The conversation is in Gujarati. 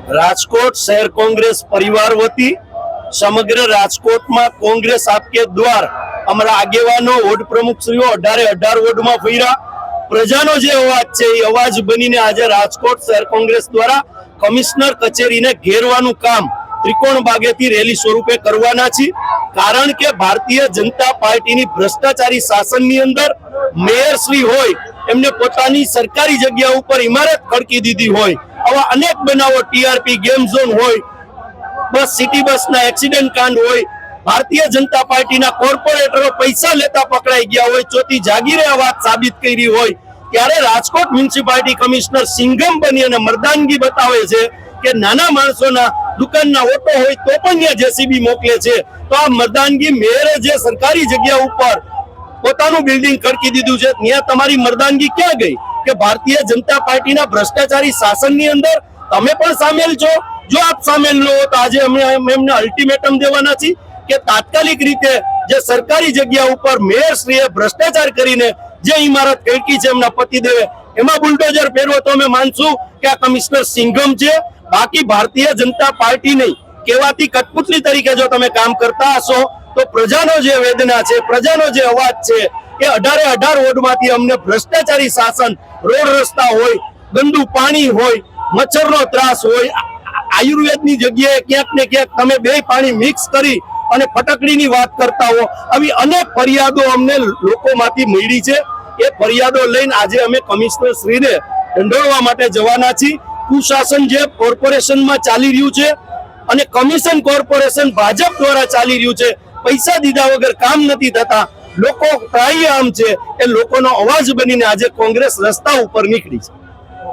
રાજકોટ શહેર કોંગ્રેસ પરિવાર વતી સમગ્ર રાજકોટમાં કોંગ્રેસ આપકે દ્વાર અમારા આગેવાનો વોર્ડ પ્રમુખશ્રીઓ 18 વોર્ડમાં ફર્યા પ્રજાનો જે અવાજ છે એ અવાજ બનીને આજે રાજકોટ શહેર કોંગ્રેસ દ્વારા કમિશનર કચેરીને ઘેરવાનું કામ ત્રિકોણ બાગેથી રેલી સ્વરૂપે કરવાના છે કારણ કે ભારતીય જનતા પાર્ટીની ભ્રષ્ટાચારી શાસનની અંદર મેયરશ્રી હોય એમને પોતાની સરકારી જગ્યા ઉપર ઇમારત ખડકી દીધી હોય આવા અનેક બનાવો ટીઆરપી ગેમ ઝોન હોય બસ સિટી બસના એક્સિડન્ટ કાંડ હોય ભારતીય જનતા પાર્ટીના કોર્પોરેટરો પૈસા લેતા પકડાઈ ગયા હોય ચોથી જાગીરે આ વાત સાબિત કરી હોય ત્યારે રાજકોટ મ્યુનિસિપાલિટી કમિશનર સિંઘમ બની અને મર્દાનગી બતાવે છે કે નાના માણસોના દુકાનના ઓટો હોય તો પણ ત્યાં જેસીબી મોકલે છે તો આ મર્દાનગી મેયરે જે સરકારી જગ્યા ઉપર પોતાનું બિલ્ડિંગ ખડકી દીધું છે ત્યાં તમારી મર્દાનગી ક્યાં ગઈ કે ભારતીય જનતા પાર્ટીના ભ્રષ્ટાચારી શાસનની અંદર તમે પણ સામેલ છો જો આપ સામેલ ન હો તો આજે અમે એમને અલ્ટિમેટમ દેવાના છીએ કે તાત્કાલિક રીતે જે સરકારી જગ્યા ઉપર મેયરશ્રીએ ભ્રષ્ટાચાર કરીને જે ઇમારત ખડકી છે એમના પતિદેવે એમાં બુલડોઝર ફેરવો તો અમે માનશું કે આ કમિશનર સિંઘમ છે બાકી ભારતીય જનતા પાર્ટી નહીં કહેવાતી કઠપુતલી તરીકે જો તમે કામ કરતા હશો તો પ્રજાનો જે વેદના છે પ્રજાનો જે અવાજ છે એ 18 વોર્ડમાંથી અમને ભ્રષ્ટાચારી શાસન રોડ રસ્તા હોય ગંદુ પાણી હોય મચ્છરનો ત્રાસ હોય આયુર્વેદની જગ્યાએ ક્યાંક ને ક્યાંક તમે બે પાણી મિક્સ કરી અને ફટકડીની વાત કરતા હો આવી અનેક ફરિયાદો અમને લોકોમાંથી મળી છે એ ફરિયાદો લઈને આજે અમે કમિશનર શ્રીને ઢંઢોળવા માટે જવાના છીએ કુશાસન જે કોર્પોરેશનમાં ચાલી રહ્યું છે અને કમિશન કોર્પોરેશન ભાજપ દ્વારા ચાલી રહ્યું છે પૈસા દીધા વગર કામ નથી થતા લોકો ત્રાહિયામ છે એ લોકોનો અવાજ બનીને આજે કોંગ્રેસ રસ્તા ઉપર નીકળી છે।